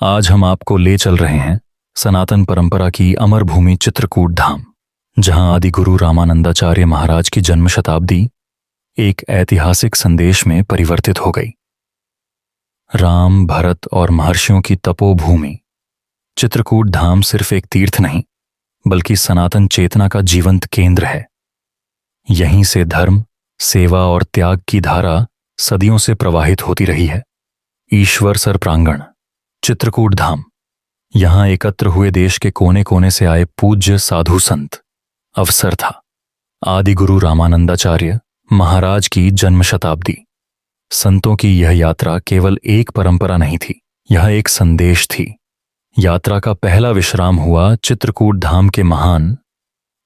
आज हम आपको ले चल रहे हैं सनातन परंपरा की अमर भूमि चित्रकूट धाम, जहां आदि गुरु रामानंदाचार्य महाराज की जन्म शताब्दी एक ऐतिहासिक संदेश में परिवर्तित हो गई। राम, भरत और महर्षियों की तपोभूमि चित्रकूट धाम सिर्फ एक तीर्थ नहीं, बल्कि सनातन चेतना का जीवंत केंद्र है। यहीं से धर्म, सेवा और त्याग की धारा सदियों से प्रवाहित होती रही है। ईश्वर सर प्रांगण चित्रकूट धाम, यहां एकत्र हुए देश के कोने कोने से आए पूज्य साधु संत। अवसर था आदि गुरु रामानंदाचार्य महाराज की जन्म शताब्दी। संतों की यह यात्रा केवल एक परंपरा नहीं थी, यह एक संदेश थी। यात्रा का पहला विश्राम हुआ चित्रकूट धाम के महान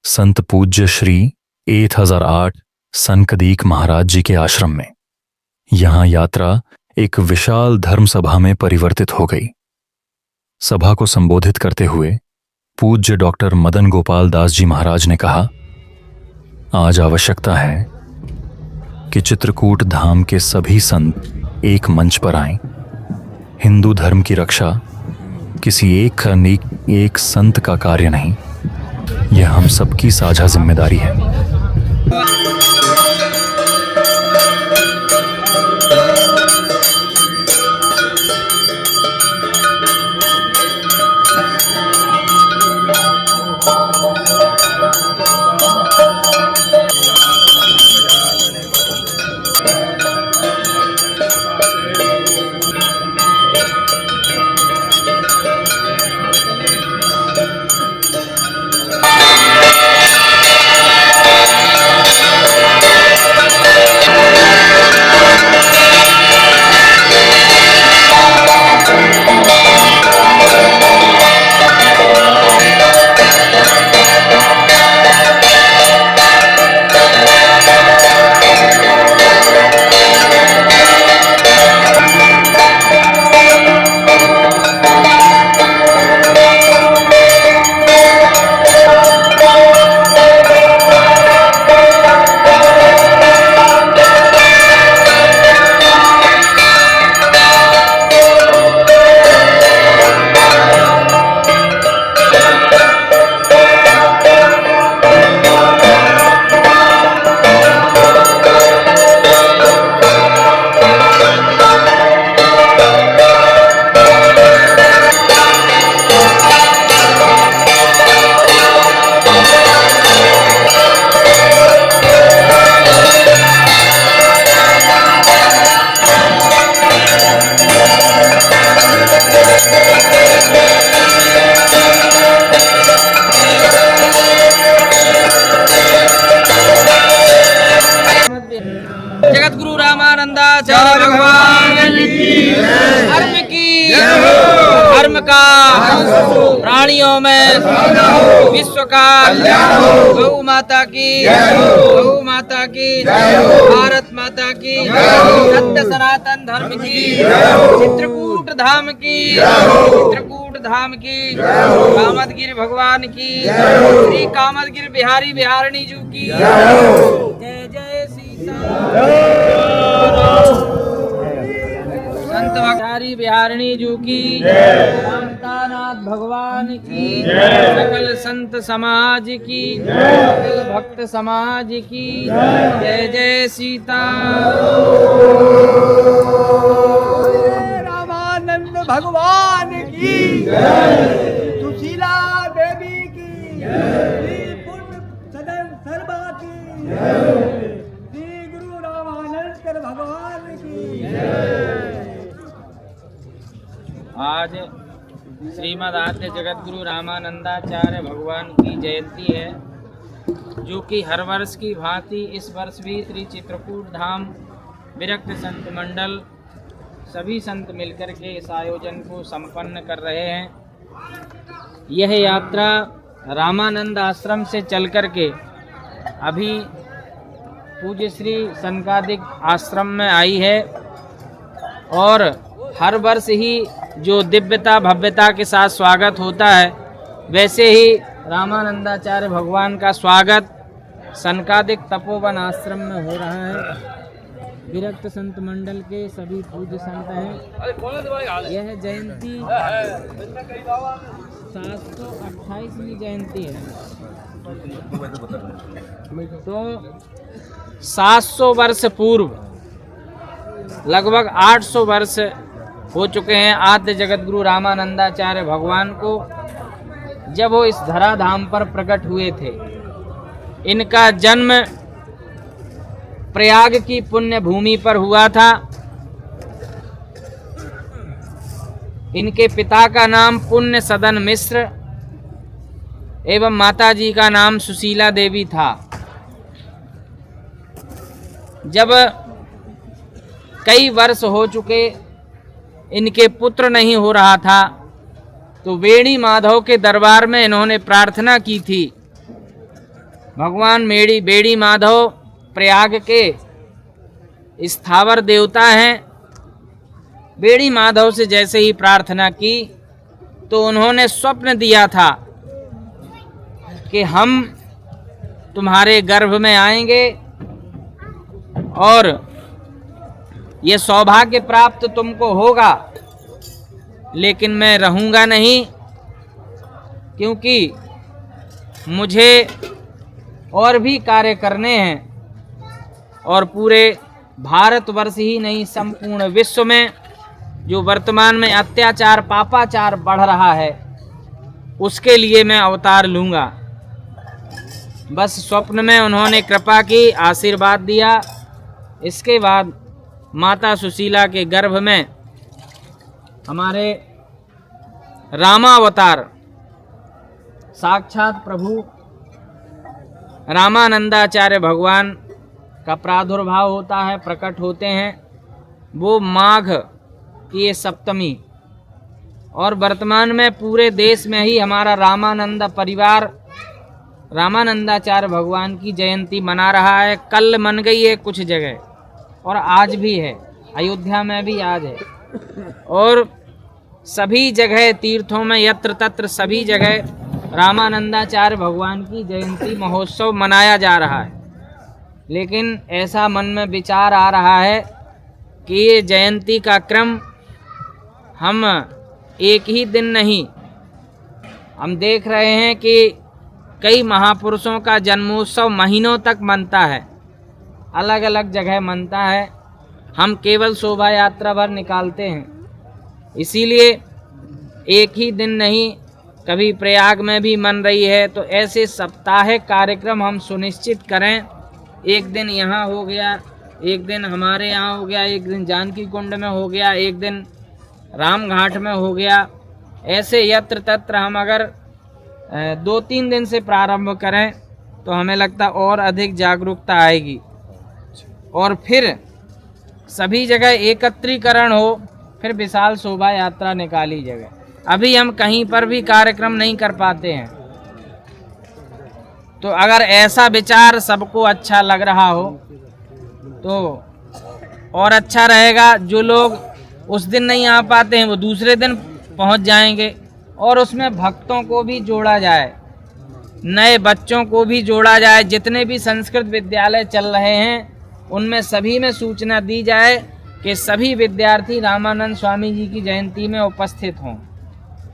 संत पूज्य श्री 1008 सनकदीक महाराज जी के आश्रम में। यहां यात्रा एक विशाल धर्म सभा में परिवर्तित हो गई। सभा को संबोधित करते हुए पूज्य डॉक्टर मदन गोपाल दास जी महाराज ने कहा, आज आवश्यकता है कि चित्रकूट धाम के सभी संत एक मंच पर आएं। हिंदू धर्म की रक्षा किसी एक संत का कार्य नहीं, यह हम सबकी साझा जिम्मेदारी है। जगत गुरु रामानंदाचार्य भगवान की धर्म का प्राणियों में विश्व का गौ माता की भारत माता की सत्य सनातन धर्म की चित्रकूट धाम की कामदगिरि भगवान की श्री कामदगिरि बिहारी बिहारिणी जी की जय जय सीता। संत बिहारी बिहारिणी जी की, शांतानाथ भगवान की, सकल संत समाज की, सकल भक्त समाज की जय जय सीता। रामानंद भगवान की, सुशीला देवी की, श्री पुण्य सदन सर्वा की, श्री गुरु रामानंद भगवान की। आज श्रीमद् आद्य जगत गुरु रामानंदाचार्य भगवान की जयंती है, जो कि हर वर्ष की भांति इस वर्ष भी श्री चित्रकूट धाम विरक्त संत मंडल सभी संत मिलकर के इस आयोजन को संपन्न कर रहे हैं। यह यात्रा रामानंद आश्रम से चल कर के अभी पूज्य श्री सनकादिक आश्रम में आई है, और हर वर्ष ही जो दिव्यता भव्यता के साथ स्वागत होता है, वैसे ही रामानंदाचार्य भगवान का स्वागत सनकादिक तपोवन आश्रम में हो रहा है। विरक्त संत मंडल के सभी पूज्य संत हैं। यह जयंती 728वीं जयंती है। तो 700 वर्ष पूर्व लगभग 800 वर्ष हो चुके हैं आद्य जगत गुरु रामानंदाचार्य भगवान को, जब वो इस धराधाम पर प्रकट हुए थे। इनका जन्म प्रयाग की पुण्य भूमि पर हुआ था। इनके पिता का नाम पुण्य सदन मिश्र एवं माताजी का नाम सुशीला देवी था। जब कई वर्ष हो चुके इनके पुत्र नहीं हो रहा था, तो वेणी माधव के दरबार में इन्होंने प्रार्थना की थी। भगवान बेड़ी माधव प्रयाग के स्थावर देवता हैं। बेड़ी माधव से जैसे ही प्रार्थना की तो उन्होंने स्वप्न दिया था कि हम तुम्हारे गर्भ में आएंगे और ये सौभाग्य प्राप्त तुमको होगा, लेकिन मैं रहूँगा नहीं, क्योंकि मुझे और भी कार्य करने हैं। और पूरे भारतवर्ष ही नहीं, संपूर्ण विश्व में जो वर्तमान में अत्याचार पापाचार बढ़ रहा है, उसके लिए मैं अवतार लूँगा। बस स्वप्न में उन्होंने कृपा की, आशीर्वाद दिया। इसके बाद माता सुशीला के गर्भ में हमारे रामावतार साक्षात प्रभु रामानंदाचार्य भगवान का प्रादुर्भाव होता है, प्रकट होते हैं। वो माघ की ये सप्तमी, और वर्तमान में पूरे देश में ही हमारा रामानंद परिवार रामानंदाचार्य भगवान की जयंती मना रहा है। कल मन गई है कुछ जगह, और आज भी है, अयोध्या में भी आज है, और सभी जगह तीर्थों में यत्र तत्र सभी जगह रामानंदाचार्य भगवान की जयंती महोत्सव मनाया जा रहा है। लेकिन ऐसा मन में विचार आ रहा है कि ये जयंती का क्रम हम एक ही दिन नहीं, हम देख रहे हैं कि कई महापुरुषों का जन्मोत्सव महीनों तक मनता है, अलग अलग जगह मनता है। हम केवल शोभा यात्रा भर निकालते हैं। इसीलिए एक ही दिन नहीं, कभी प्रयाग में भी मन रही है, तो ऐसे साप्ताहिक कार्यक्रम हम सुनिश्चित करें। एक दिन यहाँ हो गया, एक दिन हमारे यहाँ हो गया, एक दिन जानकी कुंड में हो गया, एक दिन रामघाट में हो गया। ऐसे यत्र तत्र हम अगर 2-3 दिन से प्रारंभ करें तो हमें लगता और अधिक जागरूकता आएगी, और फिर सभी जगह एकत्रीकरण हो, फिर विशाल शोभा यात्रा निकाली जगह। अभी हम कहीं पर भी कार्यक्रम नहीं कर पाते हैं। तो अगर ऐसा विचार सबको अच्छा लग रहा हो तो और अच्छा रहेगा। जो लोग उस दिन नहीं आ पाते हैं वो दूसरे दिन पहुंच जाएंगे, और उसमें भक्तों को भी जोड़ा जाए, नए बच्चों को भी जोड़ा जाए। जितने भी संस्कृत विद्यालय चल रहे हैं उनमें सभी में सूचना दी जाए कि सभी विद्यार्थी रामानंद स्वामी जी की जयंती में उपस्थित हों।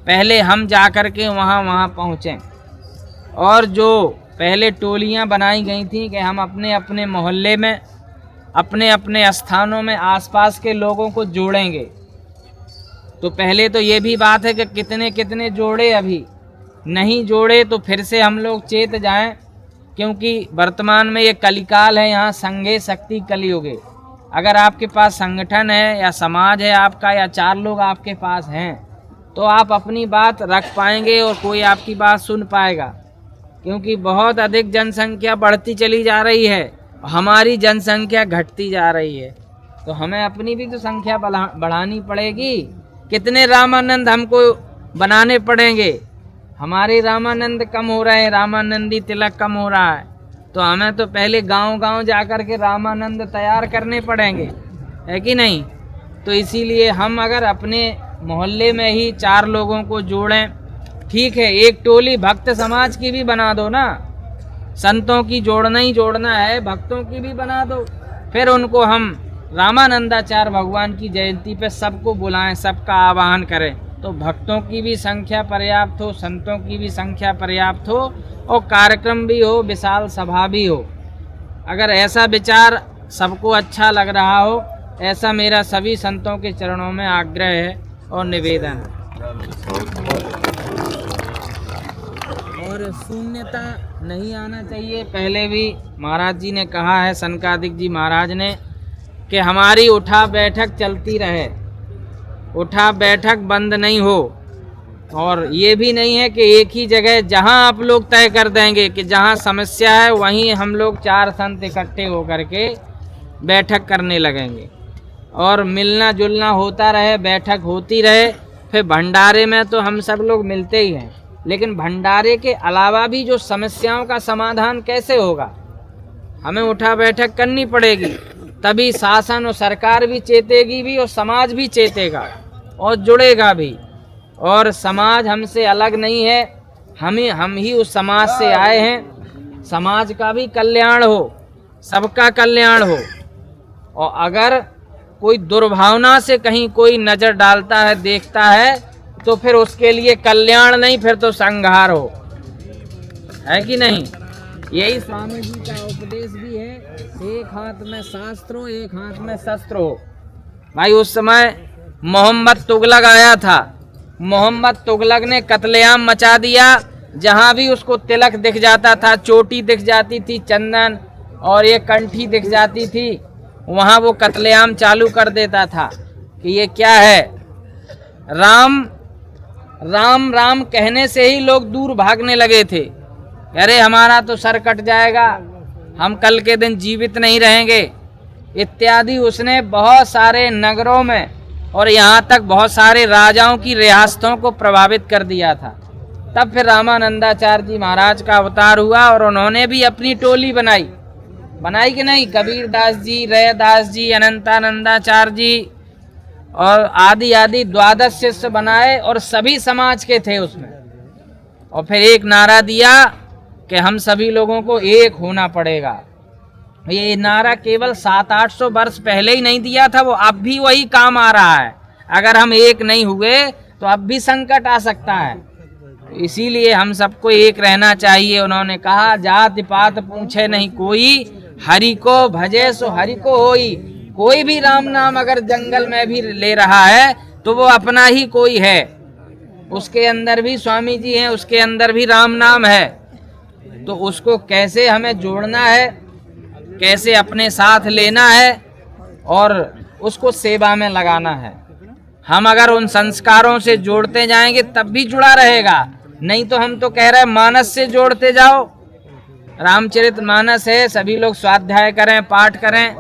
पहले हम जा कर के वहाँ पहुँचें। और जो पहले टोलियाँ बनाई गई थी कि हम अपने अपने मोहल्ले में, अपने अपने स्थानों में आसपास के लोगों को जोड़ेंगे, तो पहले तो ये भी बात है कि कितने कितने जोड़े। अभी नहीं जोड़े तो फिर से हम लोग चेत जाएं, क्योंकि वर्तमान में ये कलिकाल है, यहाँ संघे शक्ति कलियुगे। अगर आपके पास संगठन है या समाज है आपका, या 4 लोग आपके पास हैं, तो आप अपनी बात रख पाएंगे और कोई आपकी बात सुन पाएगा। क्योंकि बहुत अधिक जनसंख्या बढ़ती चली जा रही है, हमारी जनसंख्या घटती जा रही है, तो हमें अपनी भी तो संख्या बढ़ानी पड़ेगी। कितने रामानंद हमको बनाने पड़ेंगे? हमारे रामानंद कम हो रहे हैं, रामानंदी तिलक कम हो रहा है, तो हमें तो पहले गांव-गांव जाकर के रामानंद तैयार करने पड़ेंगे, है कि नहीं? तो इसीलिए हम अगर अपने मोहल्ले में ही 4 लोगों को जोड़ें, ठीक है, एक टोली भक्त समाज की भी बना दो ना, संतों की जोड़ना ही जोड़ना है, भक्तों की भी बना दो। फिर उनको हम रामानंदाचार्य भगवान की जयंती पे सबको बुलाएं, सबका आह्वान करें, तो भक्तों की भी संख्या पर्याप्त हो, संतों की भी संख्या पर्याप्त हो और कार्यक्रम भी हो, विशाल सभा भी हो। अगर ऐसा विचार सबको अच्छा लग रहा हो, ऐसा मेरा सभी संतों के चरणों में आग्रह है और निवेदन है। और शून्यता नहीं आना चाहिए। पहले भी महाराज जी ने कहा है, सनकादिक जी महाराज ने, कि हमारी उठा बैठक चलती रहे, उठा बैठक बंद नहीं हो। और ये भी नहीं है कि एक ही जगह जहां आप लोग तय कर देंगे कि जहां समस्या है वहीं हम लोग 4 संत इकट्ठे होकर के बैठक करने लगेंगे और मिलना जुलना होता रहे, बैठक होती रहे। फिर भंडारे में तो हम सब लोग मिलते ही हैं, लेकिन भंडारे के अलावा भी जो समस्याओं का समाधान कैसे होगा, हमें उठा बैठक करनी पड़ेगी। तभी शासन और सरकार भी चेतेगी भी और समाज भी चेतेगा और जुड़ेगा भी। और समाज हमसे अलग नहीं है, हम ही उस समाज से आए हैं। समाज का भी कल्याण हो, सबका कल्याण हो। और अगर कोई दुर्भावना से कहीं कोई नज़र डालता है, देखता है, तो फिर उसके लिए कल्याण नहीं, फिर तो संहार हो, है कि नहीं। यही स्वामी जी का उपदेश भी है, एक हाथ में शास्त्र हो, एक हाथ में शस्त्र हो। भाई उस समय मोहम्मद तुगलक आया था, मोहम्मद तुगलक ने कत्लेआम मचा दिया। जहां भी उसको तिलक दिख जाता था, चोटी दिख जाती थी, चंदन और ये कंठी दिख जाती थी, वहां वो कत्लेआम चालू कर देता था कि ये क्या है। राम राम राम कहने से ही लोग दूर भागने लगे थे। अरे हमारा तो सर कट जाएगा, हम कल के दिन जीवित नहीं रहेंगे इत्यादि। उसने बहुत सारे नगरों में और यहाँ तक बहुत सारे राजाओं की रियासतों को प्रभावित कर दिया था। तब फिर रामानंदाचार्य जी महाराज का अवतार हुआ और उन्होंने भी अपनी टोली बनाई कि नहीं। कबीरदास जी, रैदास जी, अनंतानंदाचार्य जी और आदि आदि 12 शिष्य बनाए और सभी समाज के थे उसमें। और फिर एक नारा दिया कि हम सभी लोगों को एक होना पड़ेगा। ये नारा केवल 700-800 वर्ष पहले ही नहीं दिया था, वो अब भी वही काम आ रहा है। अगर हम एक नहीं हुए तो अब भी संकट आ सकता है। इसीलिए हम सबको एक रहना चाहिए। उन्होंने कहा, जाति पात पूछे नहीं कोई, हरि को भजे सो हरि को होई। कोई भी राम नाम अगर जंगल में भी ले रहा है तो वो अपना ही कोई है, उसके अंदर भी स्वामी जी हैं, उसके अंदर भी राम नाम है। तो उसको कैसे हमें जोड़ना है, कैसे अपने साथ लेना है और उसको सेवा में लगाना है। हम अगर उन संस्कारों से जोड़ते जाएंगे तब भी जुड़ा रहेगा, नहीं तो हम तो कह रहे हैं मानस से जोड़ते जाओ। रामचरित मानस है, सभी लोग स्वाध्याय करें, पाठ करें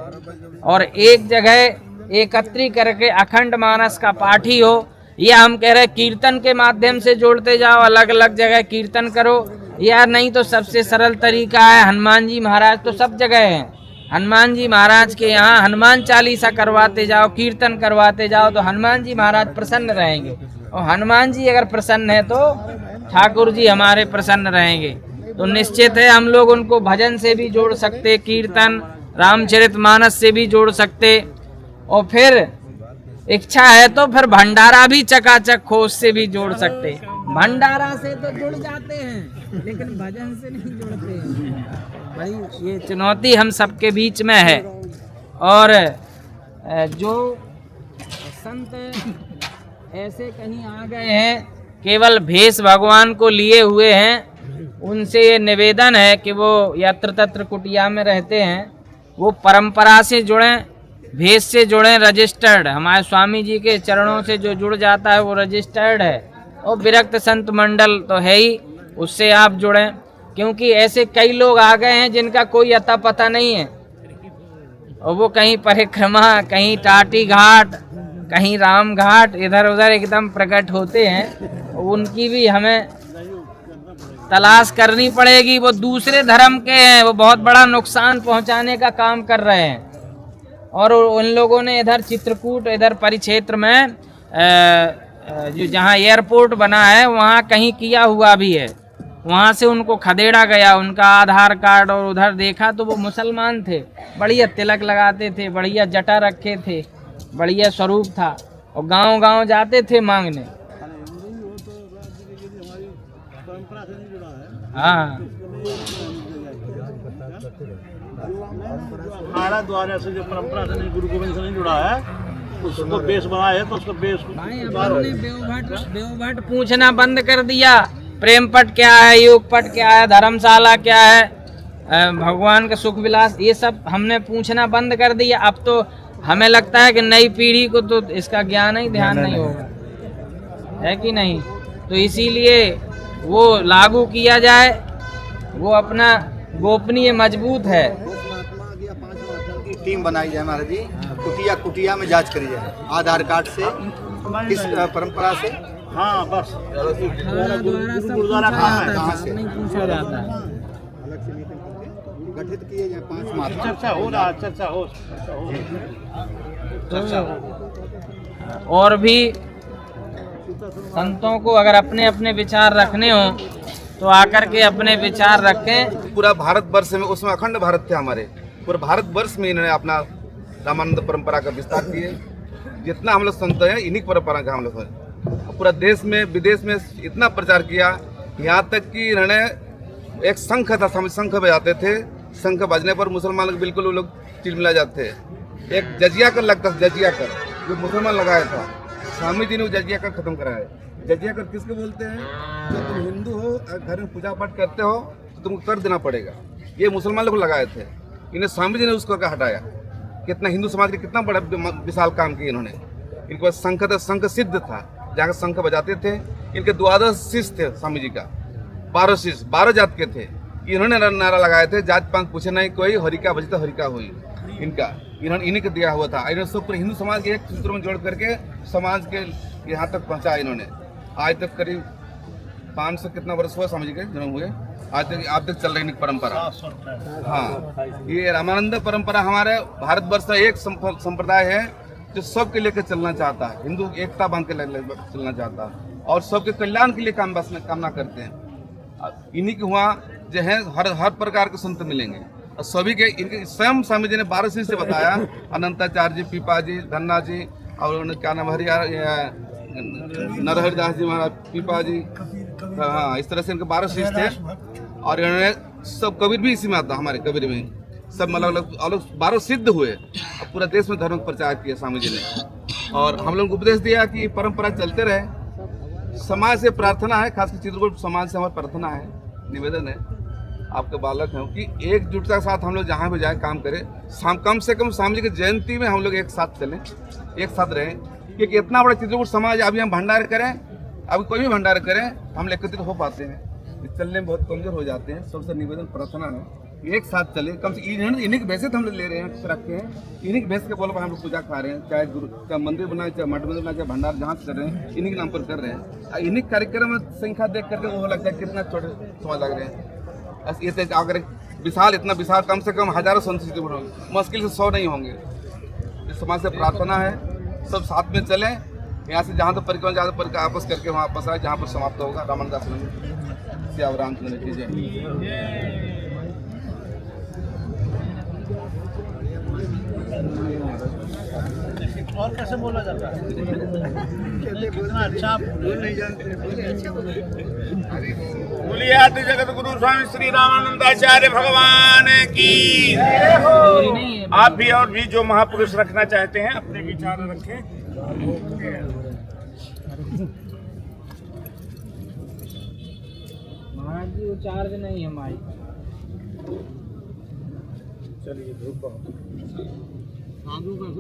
और एक जगह एकत्रित करके अखंड मानस का पाठ ही हो। या हम कह रहे हैं कीर्तन के माध्यम से जोड़ते जाओ, अलग अलग जगह कीर्तन करो। या नहीं तो सबसे सरल तरीका है, हनुमान जी महाराज तो सब जगह हैं, हनुमान जी महाराज के यहाँ हनुमान चालीसा करवाते जाओ, कीर्तन करवाते जाओ, तो हनुमान जी महाराज प्रसन्न रहेंगे। और हनुमान जी अगर प्रसन्न है तो ठाकुर जी हमारे प्रसन्न रहेंगे। तो निश्चित है हम लोग उनको भजन से भी जोड़ सकते, कीर्तन रामचरितमानस से भी जोड़ सकते, और फिर इच्छा है तो फिर भंडारा भी चकाचक हो, उससे भी जोड़ सकते। भंडारा से तो जुड़ जाते हैं लेकिन भजन से नहीं जुड़ते हैं। भाई ये चुनौती हम सबके बीच में है। और जो संत ऐसे कहीं आ गए हैं केवल भेष भगवान को लिए हुए हैं, उनसे ये निवेदन है कि वो यत्र तत्र कुटिया में रहते हैं, वो परंपरा से जुड़ें, भेष से जुड़ें, रजिस्टर्ड। हमारे स्वामी जी के चरणों से जो जुड़ जाता है वो रजिस्टर्ड है। और विरक्त संत मंडल तो है ही, उससे आप जुड़ें, क्योंकि ऐसे कई लोग आ गए हैं जिनका कोई अता पता नहीं है, और वो कहीं परिक्रमा, कहीं टाटी घाट, कहीं राम घाट, इधर उधर एकदम प्रकट होते हैं। उनकी भी हमें तलाश करनी पड़ेगी। वो दूसरे धर्म के हैं, वो बहुत बड़ा नुकसान पहुंचाने का काम कर रहे हैं। और उन लोगों ने इधर चित्रकूट, इधर परिक्षेत्र में जो जहाँ एयरपोर्ट बना है वहाँ कहीं किया हुआ भी है। वहाँ से उनको खदेड़ा गया, उनका आधार कार्ड, और उधर देखा तो वो मुसलमान थे, बढ़िया तिलक लगाते थे, बढ़िया जटा रखे थे, बढ़िया स्वरूप था, और गांव गांव जाते थे मांगने। हाँ हमारा द्वारा से जो परंपरा से नहीं, गुरु गोविंद से नहीं जुड़ा है, उसको बेस बनाया है तो उसको बेस भाई अपन ने बेवभट पूछना बंद कर दिया। प्रेम पट क्या है, योग पट क्या है, धर्मशाला क्या है, भगवान का सुख विलास, ये सब हमने पूछना बंद कर दिया। अब तो हमें लगता है कि नई पीढ़ी को तो इसका ज्ञान ही ध्यान नहीं होगा, है कि नहीं। तो इसीलिए वो लागू किया जाए, वो अपना गोपनीय मजबूत है। की टीम बनाई जाए महाराज जी, कुटिया कुटिया में जांच करी जाए, आधार कार्ड से, इस परंपरा से। हाँ बस गुरुद्वारा कहाँ से नहीं पूछा जाता है। अलग से मीटिंग करके गठित किए जाए 5 माह। चर्चा हो रहा, चर्चा हो और भी संतों को अगर अपने अपने विचार रखने हो तो आकर के अपने विचार रखें। पूरा भारत वर्ष में, उसमें अखंड भारत थे हमारे, पूरे भारत वर्ष में इन्होंने अपना रामानंद परंपरा का विस्तार किए। जितना हम लोग संत हैं इन्हीं परंपरा का हम लोग हैं। पूरा देश में विदेश में इतना प्रचार किया, यहाँ तक कि इन्होंने एक शंख था, शंख बजाते थे, शंख बजने पर मुसलमान लोग बिल्कुल वो लोग चिलमिला जाते थे। एक जजिया कर लगता था, जजिया कर जो मुसलमान लगाया था, स्वामी जी ने वो जजिया कर खत्म कराया। जजिया कर किसको बोलते हैं? जो तुम हिंदू हो, घर में पूजा पाठ करते हो तो तुमको कर देना पड़ेगा। ये मुसलमान लोग लगाए थे, इन्हें स्वामी जी ने उसको हटाया। कितना हिंदू समाज के कितना बड़ा विशाल काम किया इन्होंने। इनके पास शंख था, शंख सिद्ध था, जहाँ शंख बजाते थे। इनके 12 शिष्य थे स्वामी जी का, 12 शिष्य, 12 जात के थे। इन्होंने नारा लगाए थे, जात पात पूछे नहीं कोई, हरिका भजता हरिका हुई। इनका इन्होंने इन्हीं को दिया हुआ था। इन्होंने सब पूरे हिंदू समाज के एक सूत्र में जोड़ करके समाज के यहाँ तक पहुँचाया इन्होंने। आज तक करीब 500 कितना वर्ष हुआ स्वामी जी के जन्म हुए, आज तक चल रही परंपरा। हाँ, ये रामानंद परंपरा हमारे भारतवर्ष का एक संप्रदाय है जो सबके लेकर चलना चाहता है, हिंदू एकता बांध के चलना चाहता है और सबके कल्याण के लिए कामना करते हैं। इन्हीं के वहाँ जो है हर प्रकार के संत मिलेंगे और सभी के इनके स्वयं स्वामी जी ने 12 शिष्य से बताया, अनंताचार्य जी, पीपा जी, धन्ना जी, और उन्होंने क्या नाम नरहरिदास जी महाराज, पीपा जी, हाँ, इस तरह से इनके 12 शिष्य थे। और इन्होंने सब, कबीर भी इसी में आता, हमारे कबीर में सब मतलब अलग 12 सिद्ध हुए और पूरा देश में धर्म प्रचार किया स्वामी जी ने। और हम लोगों को उपदेश दिया कि परंपरा चलते रहे। समाज से प्रार्थना है, खासकर चित्रकूट समाज से हमारी प्रार्थना है, निवेदन है आपके बालक हैं कि एकजुटता के साथ हम लोग जहाँ भी जाए काम करें, कम से कम स्वामी जी की जयंती में हम लोग एक साथ चलें, एक साथ रहें। क्योंकि इतना बड़ा चित्रकूट समाज, अभी हम भंडार करें, अभी कोई भी भंडार करें, हम एकत्रित हो पाते हैं, चलने में बहुत कमजोर हो जाते हैं। सबसे निवेदन प्रार्थना है एक साथ चले। कम से इन्हीं के भैसे तो हम लोग ले रहे हैं, रखते हैं, इन्हीं के भैंस के बोल पर हम लोग पूजा खा रहे हैं, चाहे गुरु, चाहे मंदिर बनाए, चाहे मठ मंदिर बनाए, चाहे भंडार जहाँ कर रहे हैं, इन्हीं के नाम पर कर रहे हैं। इन्हीं कार्यक्रम में संख्या देख करके वो लगता है कितना छोटे समाज लग रहे हैं। ये अगर विशाल, इतना विशाल, कम से कम हजारों संत मुश्किल से 100 नहीं होंगे। इस समाज से प्रार्थना है सब साथ में चलें, यहाँ से जहाँ तक परिक्रमा ज़्यादा परिक्रमा आपस करके वहाँ आपस आए जहाँ पर समाप्त होगा। रामानंद आश्रम श्री रामचंद्र की जय। और कैसे बोला जाता है? कितना अच्छा आप नहीं जानते। बोलिए आदि जगत गुरु स्वामी श्री रामानंदाचार्य भगवान की। आप भी और भी जो महापुरुष रखना चाहते हैं अपने विचार रखें। महाराज जी वो चार्ज नहीं है हमारी। चलिए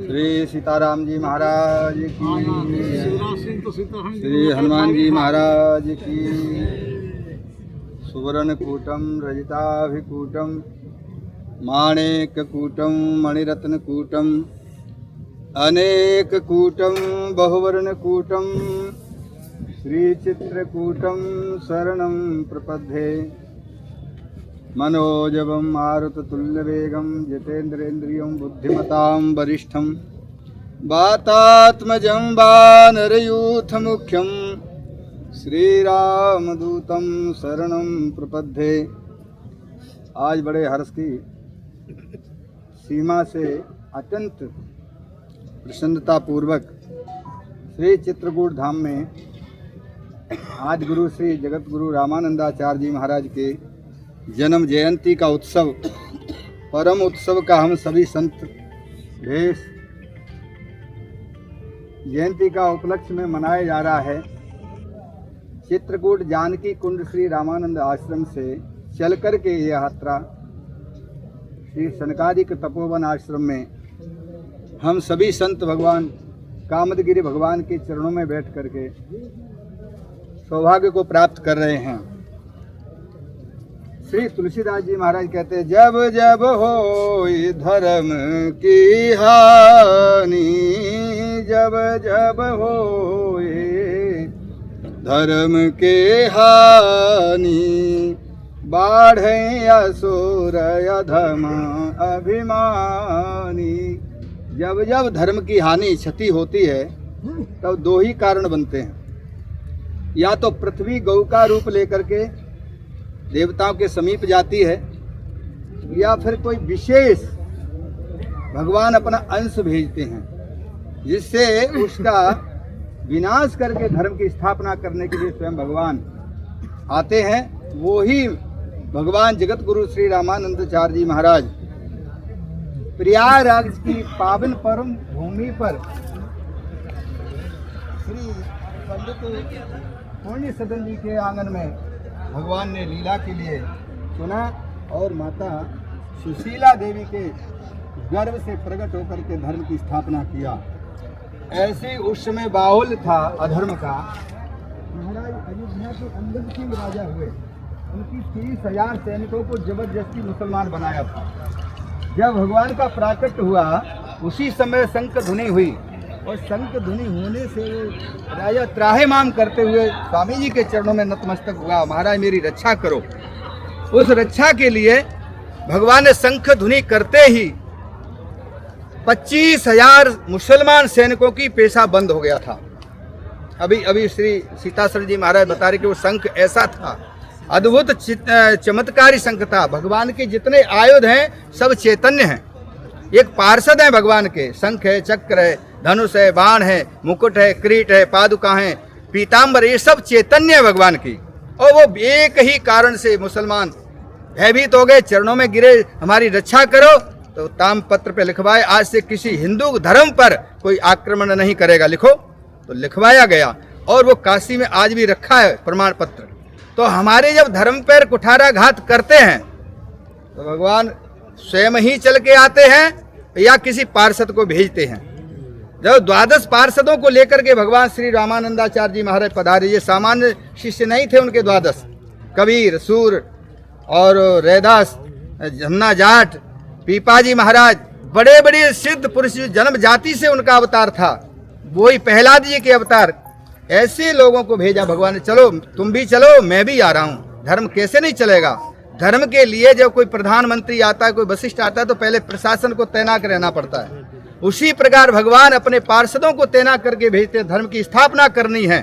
श्री सीताराम जी महाराज की, श्री हनुमान जी महाराज की। सुवर्णकूटं रजिताभिकूटं माणिक्यकूटं मणिरत्नकूटं अनेककूटं बहुवर्णकूटं श्रीचित्रकूटं शरणं प्रपद्ये। मनोजवं मारुततुल्यवेगं जितेन्द्रेन्द्रियं बुद्धिमतां वरिष्ठं वातात्मजं वानरयूथमुख्यं श्रीरामदूतं शरणं प्रपद्ये। आज बड़े हर्ष की सीमा से अत्यंत प्रसन्नता पूर्वक श्री चित्रकूट धाम में आज गुरु श्री जगत गुरु रामानंदाचार्य जी महाराज के जन्म जयंती का उत्सव, परम उत्सव का हम सभी संत भेष जयंती का उपलक्ष्य में मनाया जा रहा है। चित्रकूट जानकी कुंड श्री रामानंद आश्रम से चल कर के यह यात्रा श्री सनकादिक तपोवन आश्रम में हम सभी संत भगवान कामदगिरि भगवान के चरणों में बैठ करके सौभाग्य को प्राप्त कर रहे हैं। श्री तुलसीदास जी महाराज कहते हैं, जब जब हो धर्म की हानि, जब जब हो धर्म के हानि, बाढ़े असुर अधम अभिमानी। जब जब धर्म की हानि क्षति होती है तब दो ही कारण बनते हैं, या तो पृथ्वी गौ का रूप लेकर के देवताओं के समीप जाती है, या फिर कोई विशेष भगवान अपना अंश भेजते हैं जिससे उसका विनाश करके धर्म की स्थापना करने के लिए स्वयं भगवान आते हैं। वो ही भगवान जगत गुरु श्री रामानंदाचार्य जी महाराज प्रयागराज की पावन परम भूमि पर श्री पंडित पुण्य सदन जी के आंगन में भगवान ने लीला के लिए चुना और माता सुशीला देवी के गर्भ से प्रकट होकर के धर्म की स्थापना किया। ऐसे उस समय बाहुल्य था अधर्म का। महाराज अयोध्या के अंदर सिंह राजा हुए, उनकी 30,000 सैनिकों को जबरदस्ती मुसलमान बनाया था। जब भगवान का प्राकट्य हुआ उसी समय शंख ध्वनि हुई, और शंख ध्वनि होने से वो राजा त्राहिमाम करते हुए स्वामी जी के चरणों में नतमस्तक हुआ, महाराज मेरी रक्षा करो। उस रक्षा के लिए भगवान ने शंख ध्वनि करते ही 25,000 मुसलमान सैनिकों की पेशा बंद हो गया था। अभी श्री सीतासर जी महाराज बता रहे कि वो शंख ऐसा था, अद्भुत चमत्कारी शंख था। भगवान के जितने आयुध हैं सब चैतन्य हैं, एक पार्षद है भगवान के। शंख है, चक्र है, धनुष है, बाण है, मुकुट है, किरीट है, पादुका है, पीताम्बर, ये सब चैतन्य है भगवान की। और वो एक ही कारण से मुसलमान भयभीत हो गए, चरणों में गिरे, हमारी रक्षा करो। तो तामपत्र पे लिखवाए, आज से किसी हिंदू धर्म पर कोई आक्रमण नहीं करेगा, लिखो। तो लिखवाया गया और वो काशी में आज भी रखा है प्रमाण पत्र। तो हमारे जब धर्म पर कुठाराघात करते हैं तो भगवान स्वयं ही चल के आते हैं या किसी पार्षद को भेजते हैं। जब 12 पार्षदों को लेकर के भगवान श्री रामानंदाचार्य जी महाराज पधारे, ये सामान्य शिष्य नहीं थे उनके 12, कबीर, सूर और रैदास, जमुना जाट, पीपाजी महाराज, बड़े बड़े सिद्ध पुरुष, जन्म जाति से उनका अवतार था, वही प्रहलाद जी के अवतार। ऐसे लोगों को भेजा भगवान ने, चलो तुम भी चलो, मैं भी आ रहा हूँ। धर्म कैसे नहीं चलेगा? धर्म के लिए जब कोई प्रधानमंत्री आता है, कोई वशिष्ठ आता है, तो पहले प्रशासन को तैनात रहना पड़ता है। उसी प्रकार भगवान अपने पार्षदों को तैनात करके भेजते, धर्म की स्थापना करनी है।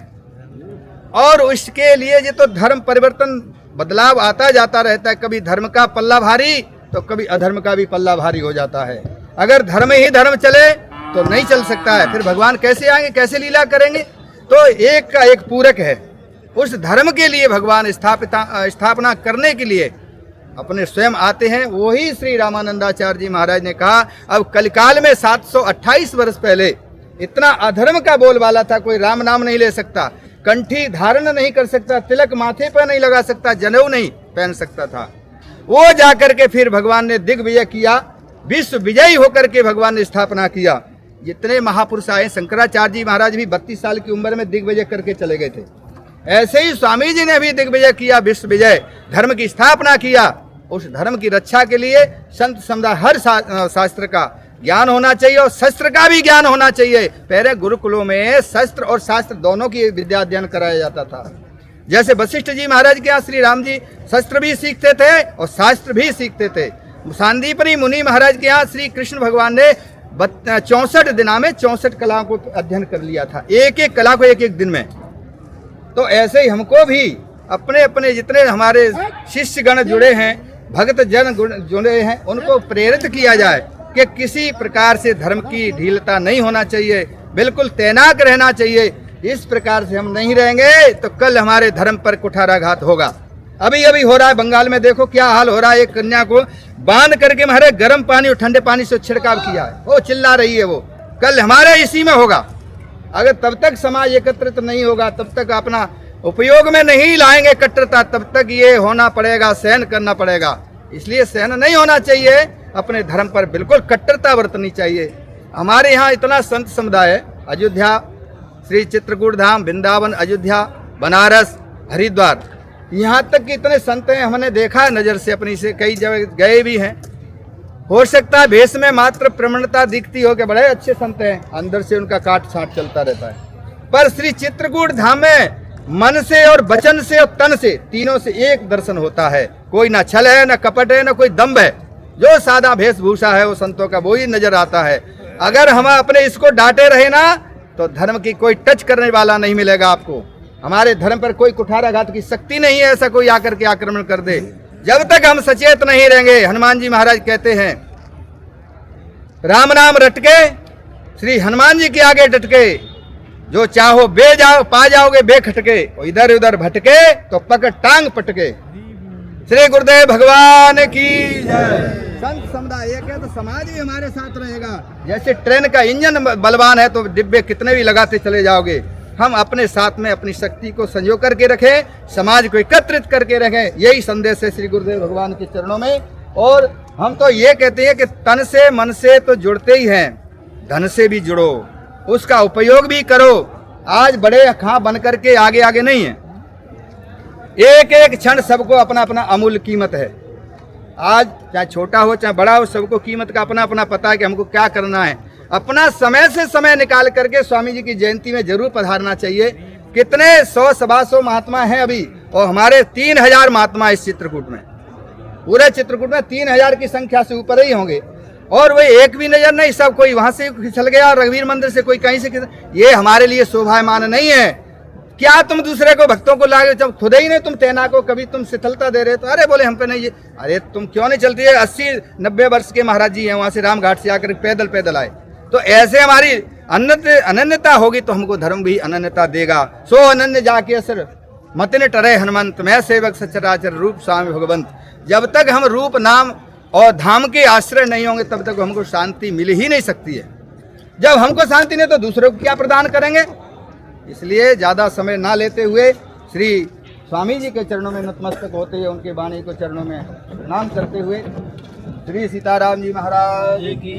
और उसके लिए ये तो धर्म परिवर्तन, बदलाव आता जाता रहता है। कभी धर्म का पल्ला भारी तो कभी अधर्म का भी पल्ला भारी हो जाता है। अगर धर्म ही धर्म चले तो नहीं चल सकता है, फिर भगवान कैसे आएंगे, कैसे लीला करेंगे? तो एक का एक पूरक है। उस धर्म के लिए भगवान स्थापना करने के लिए अपने स्वयं आते हैं। वही श्री रामानंदाचार्य जी महाराज ने कहा, अब कलिकाल में 728 वर्ष पहले इतना अधर्म का बोलबाला था, कोई राम नाम नहीं ले सकता, कंठी धारण नहीं कर सकता, तिलक माथे पर नहीं लगा सकता, जनेऊ नहीं पहन सकता था। वो जाकर के फिर भगवान ने दिग्विजय किया, विश्व विजयी होकर के भगवान ने स्थापना किया। जितने महापुरुष आए, शंकराचार्य जी महाराज भी 32 साल की उम्र में दिग्विजय करके चले गए थे। ऐसे ही स्वामी जी ने भी दिग्विजय किया, विश्व विजय, धर्म की स्थापना किया। उस धर्म की रक्षा के लिए संत समुदाय हर शास्त्र का ज्ञान होना चाहिए और शस्त्र का भी ज्ञान होना चाहिए। पहले गुरुकुलों में शस्त्र और शास्त्र दोनों की विद्या अध्ययन कराया जाता था। जैसे वशिष्ठ जी महाराज के यहाँ श्री राम जी शस्त्र भी सीखते थे और शास्त्र भी सीखते थे। सांदीपनी मुनि महाराज के यहाँ श्री कृष्ण भगवान ने 64 दिना में 64 कलाओं को अध्ययन कर लिया था, एक एक कला को एक एक दिन में। तो ऐसे ही हमको भी अपने अपने जितने हमारे शिष्यगण जुड़े हैं, भक्त जन जुड़े हैं, उनको प्रेरित किया जाए कि किसी प्रकार से धर्म की ढीलता नहीं होना चाहिए, बिल्कुल तैनाक रहना चाहिए। इस प्रकार से हम नहीं रहेंगे तो कल हमारे धर्म पर कुठाराघात होगा। अभी अभी हो रहा है बंगाल में, देखो क्या हाल हो रहा है। एक कन्या को बांध करके हमारे गर्म पानी और ठंडे पानी से छिड़काव किया है, वो चिल्ला रही है। वो कल हमारे इसी में होगा। अगर तब तक समाज एकत्रित नहीं होगा, तब तक अपना उपयोग में नहीं लाएंगे कट्टरता, तब तक ये होना पड़ेगा, सहन करना पड़ेगा। इसलिए सहन नहीं होना चाहिए, अपने धर्म पर बिल्कुल कट्टरता बरतनी चाहिए। हमारे यहाँ इतना संत समुदाय है, अयोध्या, श्री चित्रकूट धाम, वृंदावन, अयोध्या, बनारस, हरिद्वार, यहाँ तक कि इतने संत हैं, हमने देखा है नज़र से अपनी से, कई जगह गए भी हैं। हो सकता है भेष में मात्र प्रमाणता दिखती हो कि बड़े अच्छे संत हैं, अंदर से उनका काट छाट चलता रहता है। पर श्री चित्रकूट धाम में मन से और वचन से और तन से, तीनों से एक दर्शन होता है। कोई ना छल है, ना कपट है, ना कोई दम्भ है। जो सादा वेशभूषा है वो संतों का, वो ही नजर आता है। अगर हम अपने इसको डांटे रहे ना तो धर्म की कोई टच करने वाला नहीं मिलेगा आपको। हमारे धर्म पर कोई कुठाराघात की शक्ति नहीं है, ऐसा कोई आकर के आक्रमण कर दे। जब तक हम सचेत नहीं रहेंगे, हनुमान जी महाराज कहते हैं, राम नाम रटके श्री हनुमान जी के आगे डटके, जो चाहो बे जाओ पा जाओगे बेखटके, इधर उधर भटके तो पकड़ टांग पटके। श्री गुरुदेव भगवान की जय। संत समुदाय एक है तो समाज ही हमारे साथ रहेगा। जैसे ट्रेन का इंजन बलवान है तो डिब्बे कितने भी लगाते चले जाओगे। हम अपने साथ में अपनी शक्ति को संजो करके रखें, समाज को एकत्रित करके रखें। यही संदेश है श्री गुरुदेव भगवान के चरणों में। और हम तो ये कहते हैं कि तन से मन से तो जुड़ते ही हैं, धन से भी जुड़ो, उसका उपयोग भी करो। आज बड़े खां बन करके आगे आगे नहीं है। एक एक क्षण सबको अपना अपना अमूल्य कीमत है। आज चाहे छोटा हो चाहे बड़ा हो, सबको कीमत का अपना अपना पता है कि हमको क्या करना है। अपना समय से समय निकाल करके स्वामी जी की जयंती में जरूर पधारना चाहिए। कितने 100 सवा 100 महात्मा हैं अभी, और हमारे 3000 महात्मा इस चित्रकूट में, पूरे चित्रकूट में 3000 की संख्या से ऊपर ही होंगे। और वे एक भी नजर नहीं, सब कोई वहां से फिसल गया, रघुवीर मंदिर से कोई कहीं से। ये हमारे लिए शोभायमान नहीं है। क्या तुम दूसरे को भक्तों को लागे, जब खुद ही नहीं तुम तैनाक हो, कभी तुम शिथिलता दे रहे तो अरे बोले हम पे नहीं। ये अरे तुम क्यों नहीं चलती है? 80-90 वर्ष के महाराज जी हैं, वहां से रामघाट से आकर पैदल पैदल आए। तो ऐसे हमारी अनन्यता होगी तो हमको धर्म भी अनन्यता देगा। सो अनन्य जाके असर मतिन टरे हनुमंत, मैं सेवक सचराचर रूप स्वामी भगवंत। जब तक हम रूप नाम और धाम के आश्रय नहीं होंगे तब तक हमको शांति मिल ही नहीं सकती है। जब हमको शांति नहीं तो दूसरों को क्या प्रदान करेंगे? इसलिए ज्यादा समय ना लेते हुए श्री स्वामी जी के चरणों में नतमस्तक होते हुए, उनके वाणी को चरणों में प्रणाम करते हुए, श्री सीताराम जी महाराज की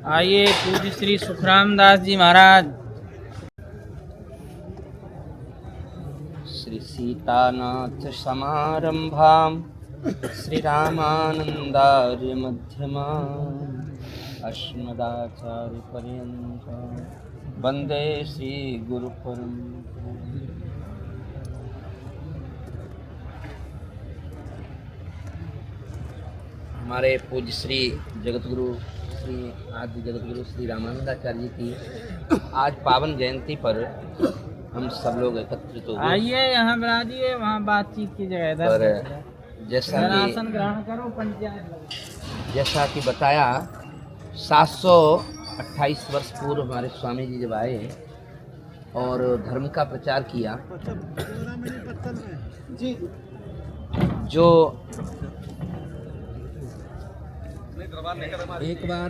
आइए पूज्य श्री सुखराम दास जी महाराज। श्री सीतानाथ समारंभाम श्री रामानंदार्य मध्यमाम् अस्मदाचार्य पर्यन्तं वंदे श्री गुरु परंपराम्। हमारे पूज्य श्री जगतगुरु श्री आदि जगतगुरु श्री रामानंदाचार्य जी की आज पावन जयंती पर हम सब लोग एकत्रित हो गए। आइए यहाँ बैठिए, वहाँ बातचीत की जगह इधर। आसन ग्रहण करो, पंचायत। जैसा कि बताया 728 वर्ष पूर्व हमारे स्वामी जी जब आए और धर्म का प्रचार किया, जो एक बार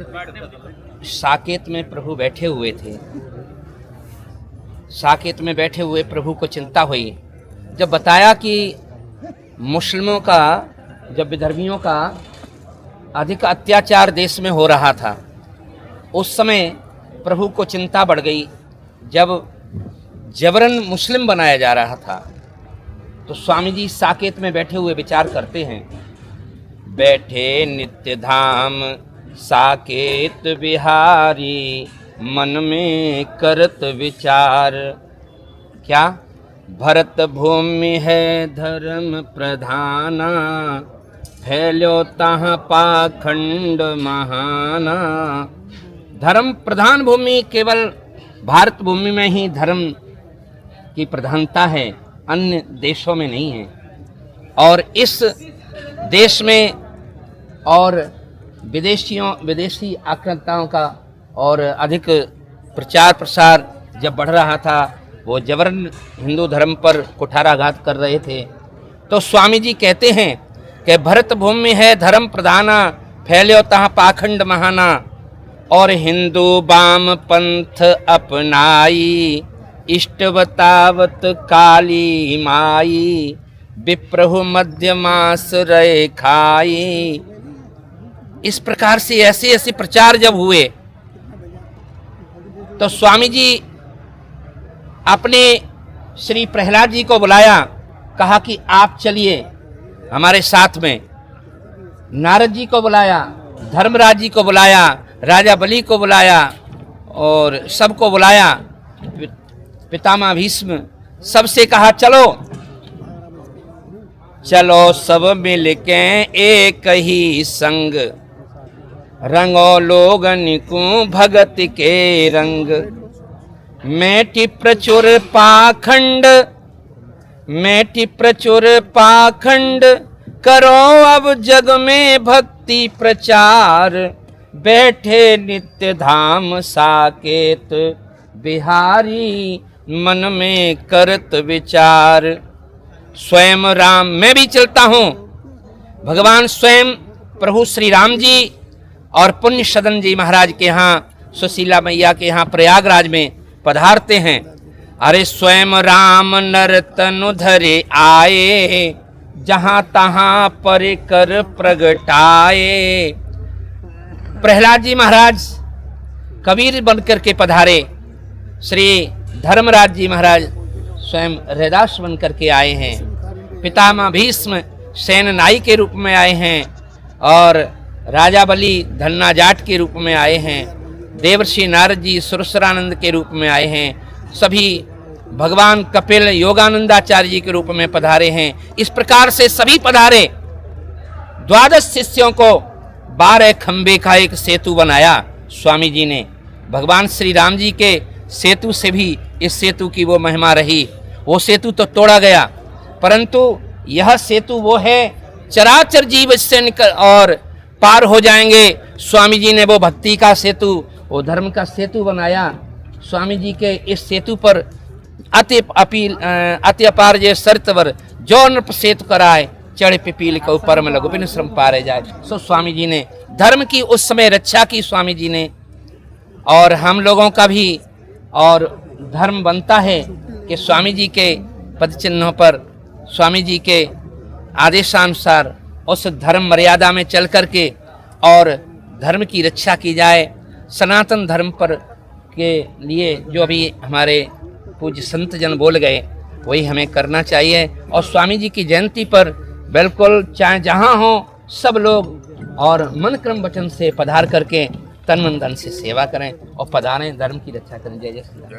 साकेत में प्रभु बैठे हुए थे, साकेत में बैठे हुए प्रभु को चिंता हुई। जब बताया कि मुस्लिमों का, जब विधर्मियों का अधिक अत्याचार देश में हो रहा था, उस समय प्रभु को चिंता बढ़ गई। जब जबरन मुस्लिम बनाया जा रहा था तो स्वामी जी साकेत में बैठे हुए विचार करते हैं। बैठे नित्य धाम साकेत बिहारी, मन में करत विचार। क्या? भरत भूमि है धर्म प्रधाना, फैल्यो तहाँ पाखंड महाना। धर्म प्रधान भूमि केवल भारत भूमि में ही धर्म की प्रधानता है, अन्य देशों में नहीं है। और इस देश में और विदेशी आक्रांताओं का और अधिक प्रचार प्रसार जब बढ़ रहा था, वो जबरन हिंदू धर्म पर कुठाराघात कर रहे थे। तो स्वामी जी कहते हैं कि भरत भूमि है धर्म प्रधाना, फैल्यो तहाँ पाखंड महाना, और हिंदू बाम पंथ अपनाई, इष्टवतावत काली माई, विप्रहु मध्यमास रहे खाई। इस प्रकार से ऐसे ऐसे प्रचार जब हुए तो स्वामी जी अपने श्री प्रहलाद जी को बुलाया, कहा कि आप चलिए हमारे साथ में। नारद जी को बुलाया, धर्मराज जी को बुलाया, राजा बलि को बुलाया और सबको बुलाया, पितामह भीष्म, सबसे कहा चलो चलो सब मिलके एक ही संग, रंगो लोगन को भगत के रंग। मेटी प्रचुर पाखंड, मेटी प्रचुर पाखंड, करो अब जग में भक्ति प्रचार। बैठे नित्य धाम साकेत, बिहारी मन में करत विचार। स्वयं राम, मैं भी चलता हूँ। भगवान स्वयं प्रभु श्री राम जी और पुण्य सदन जी महाराज के यहाँ, सुशीला मैया के यहाँ प्रयागराज में पधारते हैं। अरे स्वयं राम नर तनु धरे आए, जहाँ तहाँ पर कर प्रगटाए। प्रहलाद जी महाराज कबीर बनकर के पधारे, श्री धर्मराज जी महाराज स्वयं हृदास बनकर के आए हैं, पितामह भीष्म सेननाई के रूप में आए हैं, और राजा बलि धन्ना जाट के रूप में आए हैं, देवर्षि नारद जी सुरसरानंद के रूप में आए हैं, सभी भगवान कपिल योगानंदाचार्य जी के रूप में पधारे हैं। इस प्रकार से सभी पधारे। 12 शिष्यों को 12 खंबे का एक सेतु बनाया स्वामी जी ने। भगवान श्री राम जी के सेतु से भी इस सेतु की वो महिमा रही। वो सेतु तो तोड़ा गया, परंतु यह सेतु वो है चराचर जीव इससे निकल और पार हो जाएंगे। स्वामी जी ने वो भक्ति का सेतु, वो धर्म का सेतु बनाया। स्वामी जी के इस सेतु पर अति अपार जे सरतवर जो नृप सेतु कराए, चढ़ पिपील के ऊपर में लघु बिन श्रम पारे जाए। सो स्वामी जी ने धर्म की उस समय रक्षा की स्वामी जी ने, और हम लोगों का भी और धर्म बनता है कि स्वामी जी के पद चिन्हों पर, स्वामी जी के आदेशानुसार उस धर्म मर्यादा में चल करके और धर्म की रक्षा की जाए। सनातन धर्म पर के लिए जो भी हमारे पूज्य संत जन बोल गए वही हमें करना चाहिए। और स्वामी जी की जयंती पर बिल्कुल चाहे जहाँ हो सब लोग और मन क्रम वचन से पधार करके तन मन धन से सेवा करें और पधारें, धर्म की रक्षा करें। जय जय श्री राम।